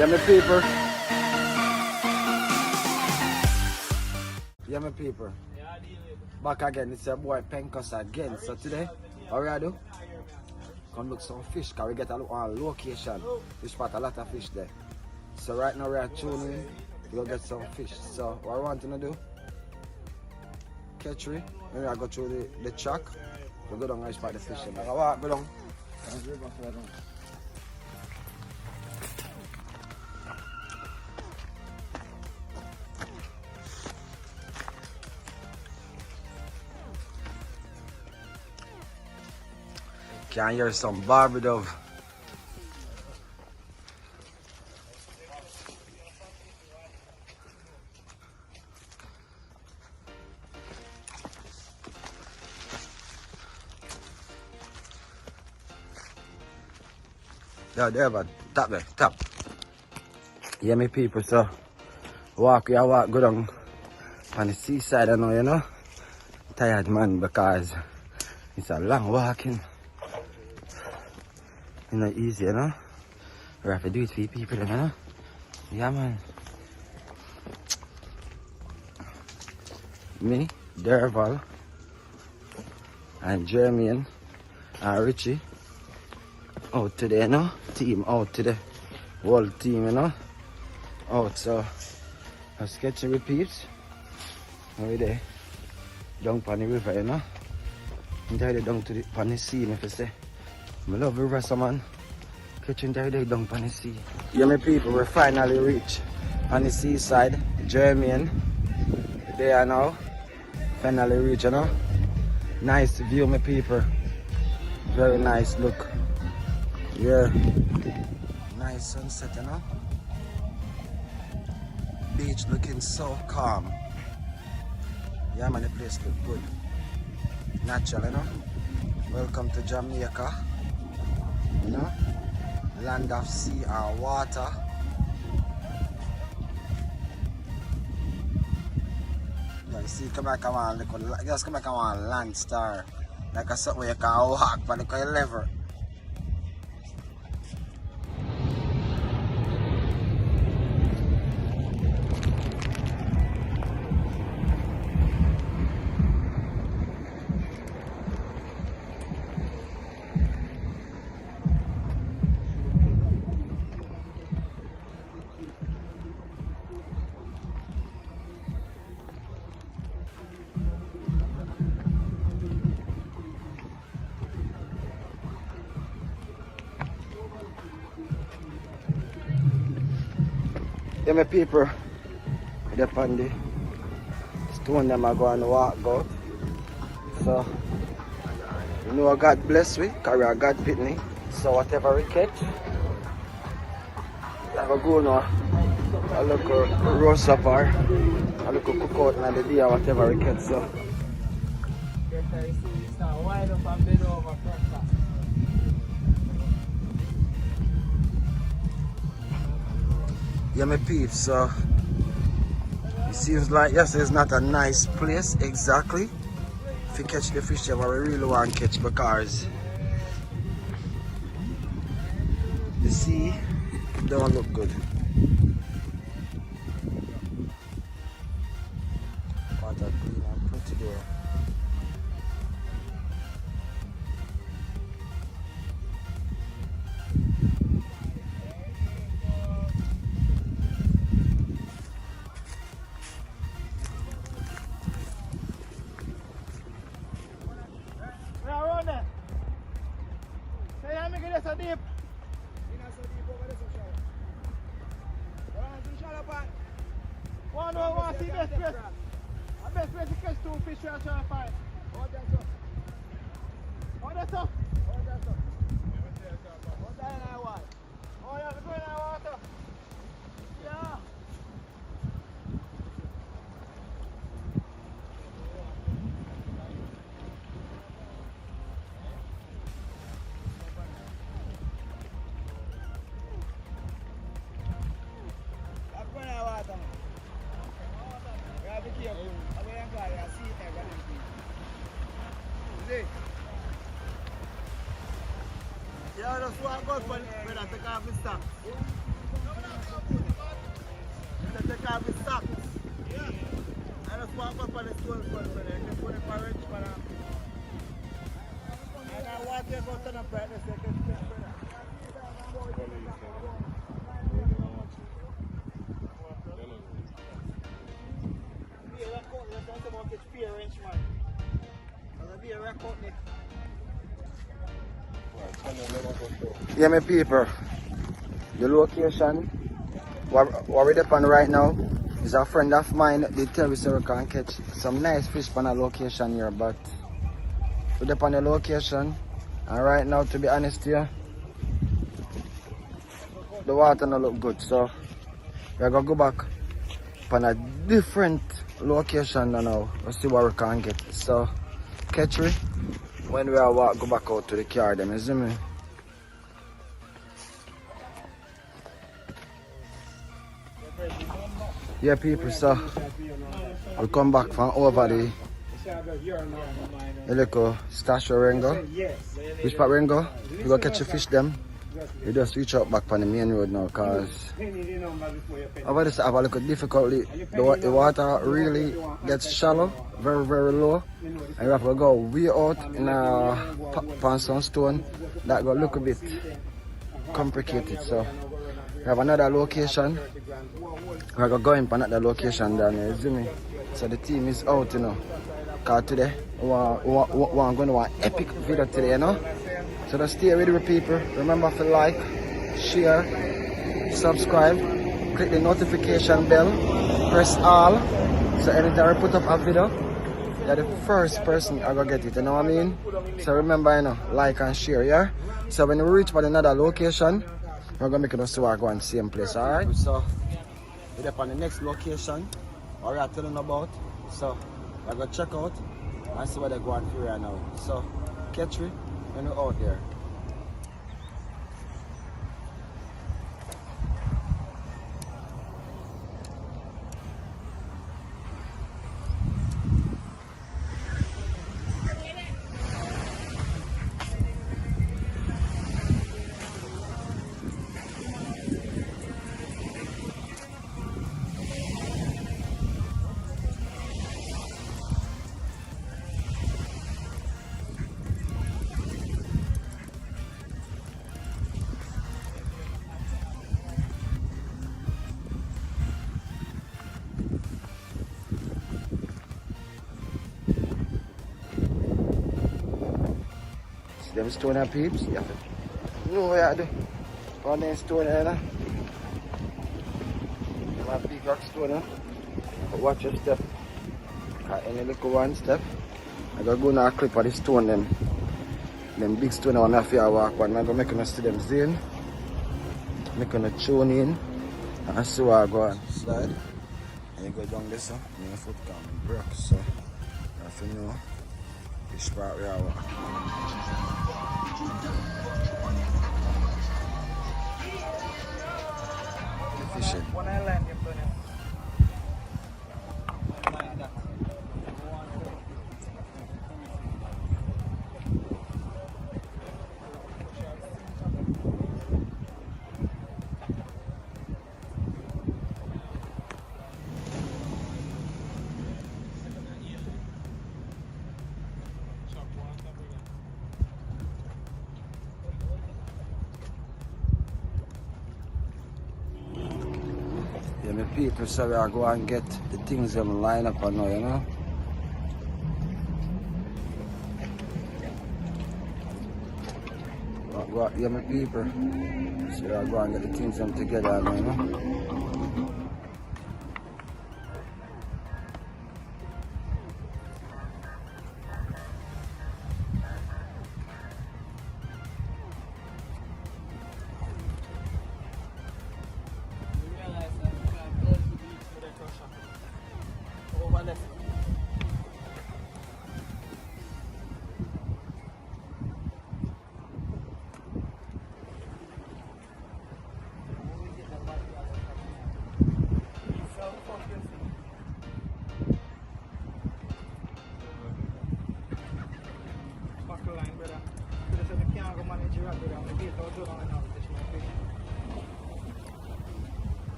Yeah, my people. Yeah, my people. Back again, it's your boy Pencos again. So today, what we do? Come look some fish, cause we get a look on location. We spot a lot of fish there. So right now we are tuning in. We go get some fish. So what we want to do? Catch it. Then I go through the track. We go down and spot the fish. I go walk, go down. Can hear some Barbie dove. Yeah, there, but tap there, tap. Yeah, me people, so walk, go down on the seaside, I know, you know. Tired man, because it's a long walking. It's not easy, you know. We have to do it for people, you know. Yeah, man. Me, Derval, and Jermaine, and Richie out today, you know. Team out today. Whole team, you know. Out, so I sketch and repeat. Over there. Down on the river, you know. Entirely down to the sea, if I say. I love the river, so man. Catching there down on the sea. Yeah, my people, we finally reached on the seaside. Jermaine, there now. Finally reached, you know. Nice view, my people. Very nice look. Yeah. Nice sunset, you know. Beach looking so calm. Yeah, man, the place look good. Natural, you know. Welcome to Jamaica. You know, land of sea and water. Yeah, you see, come on, just come on, land star. Like a something where you can walk, but look at your lever. Yeah, my people, they're on the stone them are going to walk out. So, you know God bless we, because we are God pitney. So whatever we catch, I will go now, I look roast up or I look cook out in the day or whatever we catch. So. Yeah, my peeps, so it seems like yes, it's not a nice place exactly if you catch the fish that we really want to catch, because the sea don't look good. Water clean and pretty there. So deep. Not so deep over there, so shallow. Around too shallow, but one more, one see best place. The best place to catch two fish we are trying to find. Oh, that's up. Oh, that's up. Oh, that's up. Oh, that's in our water. Oh, yeah, we're going in our water. Yeah. Yeah, that's what I got for that. Take off the stuff. 12 months, so they can put it for rich, man. And I want to go to the brightness, they can fish for that. Be a record, let's talk about this peer wrench, man. There'll be a record, Nick. Yeah, my people, the location where we're on right now is a friend of mine. They tell me so we can catch some nice fish on a location here, but we're on the location, and right now, to be honest here, the water don't look good, so we're gonna go back on a different location now. We'll see what we can get. So catch me when we are walk, go back out to the car, them, you see me? Yeah, people, so we'll come back from over the little stash of Rengo. Which part Rengo? We go catch a fish them. We just reach out back on the main road now, cause over this have a little difficulty. The water really gets shallow, very, very low. And you have to go way out in a pan stone that got a little bit complicated. So we have another location. We're going to another location down here, you see me? So the team is out, you know. Cause today, we're going to do an epic video today, you know. So just stay with the people. Remember to like, share, subscribe, click the notification bell, press all. So anytime I put up a video, you're the first person I gonna get it, you know what I mean? So remember, you know, like and share, yeah? So when we reach for another location, we're gonna make it so I go on the same place, alright? So we're up on the next location we are telling about. So we're gonna check out and see what they're going through right now. So catch me when we're out there. Them stone and peeps, you have to know what you do. On them stone there, you have big rock stone, but watch your step. Cause any little one step, I gotta go now a clip of the stone them big stone I have to walk on. I'm gonna make them see them zine, make them tune in, and see where I go on. Slide, and you go down this, and your foot come broke, so you have to know which part we are walking. Fishing. When I land, you're going to. Yeah, my people, so I go and get the things them line up and now, you know. Yeah, my people, so I go and get the things them together now, you know.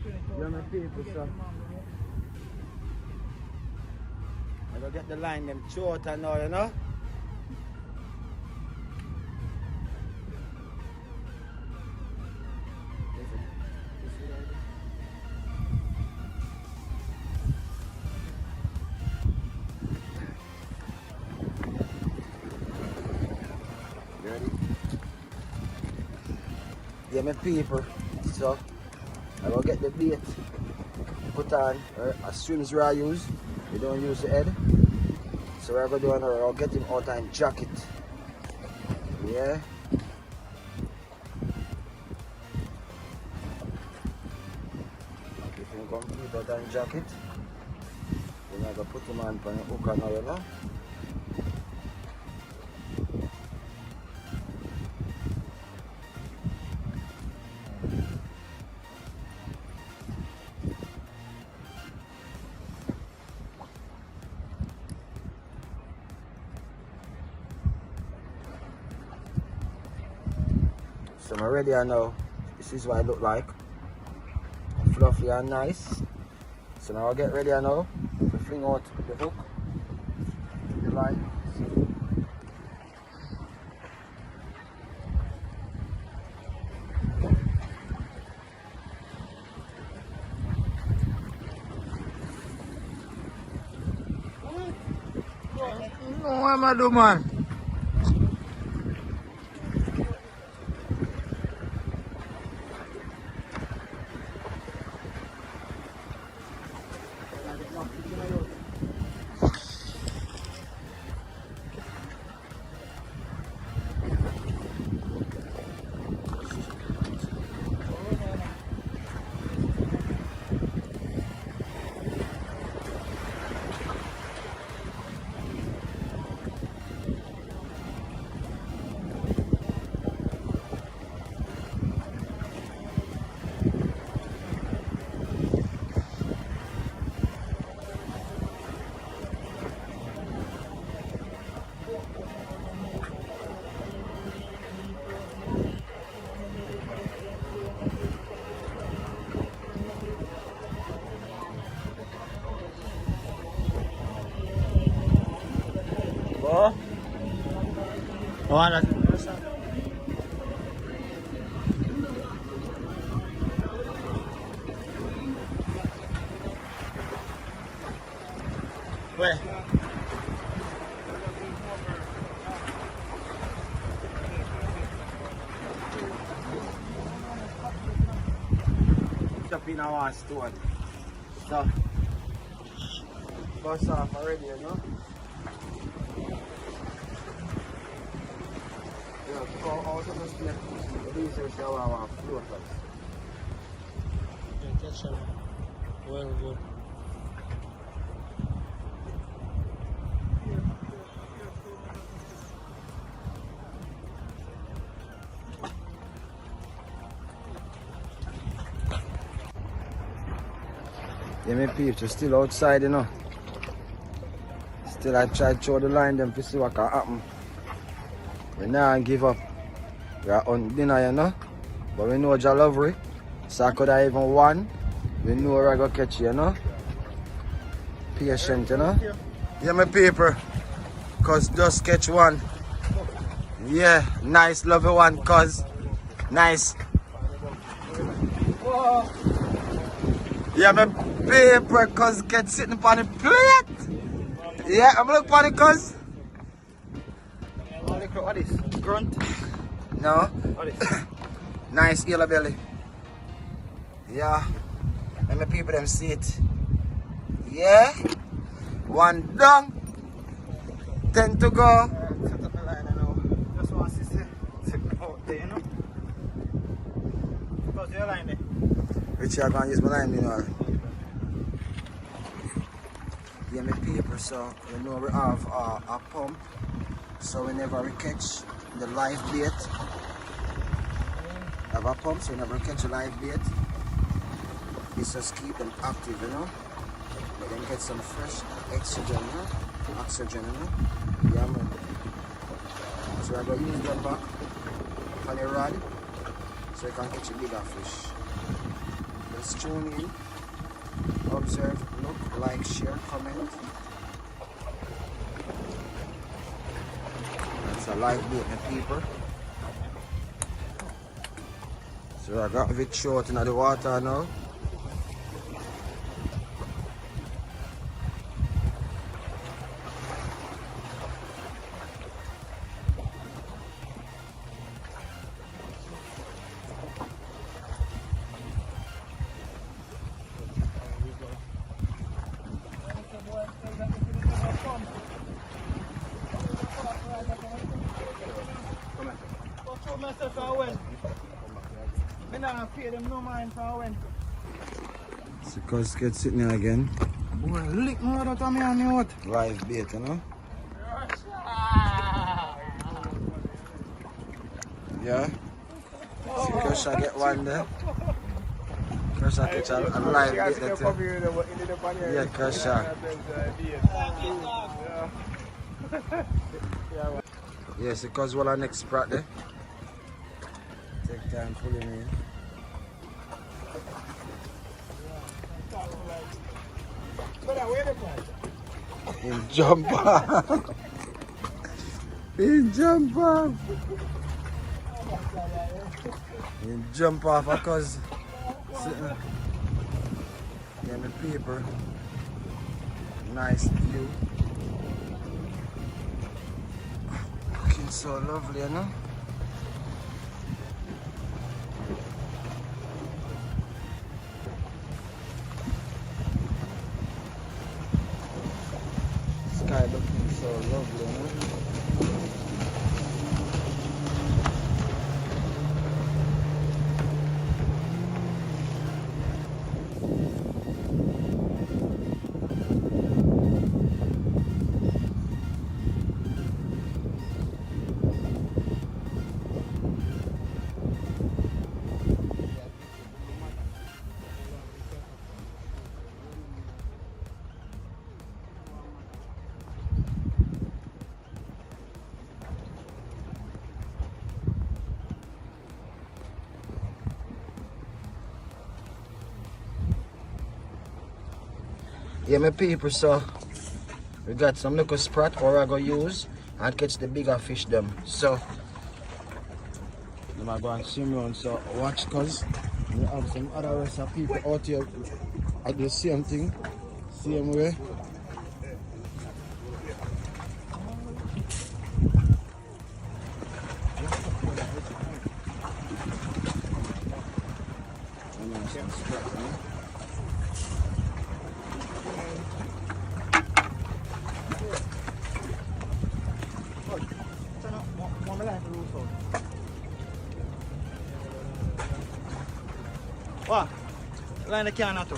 Yeah, my people, so. I gotta get the line them shorter now, you know? Ready? Yeah, my people, so I will get the bait put on as soon as I use. We don't use the head. So we're gonna do another, I'll get him out and jacket. Yeah. If him complete out and jacket, then I'm gonna put him on the hook now, you know. So I'm ready now. This is what I look like. Fluffy and nice. So now I'll get ready now to fling out the hook, the line. No, what am I doing, man? Oh, that's where? Up in our stone. So, bust off already, you know? Yeah, go out of the state. The research that I want to float us. Yeah, catch him. Well, good. Yeah, my people still outside, you know. Still I try to throw the line them to see what can happen. We now give up. We are on dinner, you know. But we know Jah love we. So I could have even won. We know where I go catch you know. Patient, you know. Yeah, my people. Cause just catch one. Yeah, nice, lovely one, cause nice. Yeah, my paper, cause get sitting upon the plate. Yeah, I'm looking for the cause. What is? Grunt? No. What is? Nice yellow belly. Yeah. Let my people them see it. Yeah. One down. 10 to go. Set up the line now. Just want to see out there, you know? Close your line there. Which I can use my line, you know. Yeah, my paper, so we know we have a pump. So whenever we catch the live bait, have a pump, so whenever we catch a live bait, it's just keep them active, you know. Let them get some fresh oxygen, you know. Oxygen, you know. Yeah, man. So we're going to use them back on the rod so we can catch a bigger fish. Just tune in, observe, look, like, share, comment. That's a live bait, my people. So I got a bit short in the water now. Because get sitting here again. Boy, lick more out of me and me what? Live bait, you know? Yeah? See, Kershaw get one there. Kershaw catch a live bait there too. Yeah, Kershaw. Yes, because we're our next spot there. Take time pulling in. In jump off. In jump off. In jump off because yeah, my paper. Nice view. Looking so lovely, you know? Sky looking so lovely, you know? Yeah, my people, so we got some little sprat or I go use and catch the bigger fish them. So I'm going to swim around, so watch cause we have some other rest of people out here at the same thing, same way. What? Line the can out.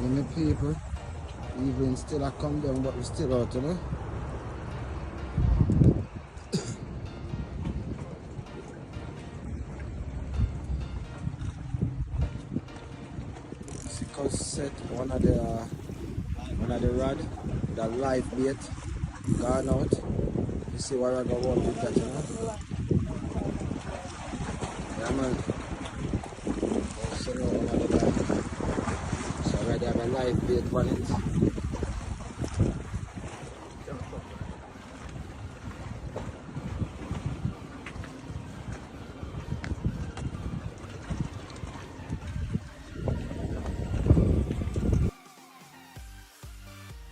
In the paper, even still I come down, but we still out, you know. Because set one of the rod, the live bait, gone out. You see what I go on with that, you know. Yeah, man. So now one of the guys. So already have a live bait on it.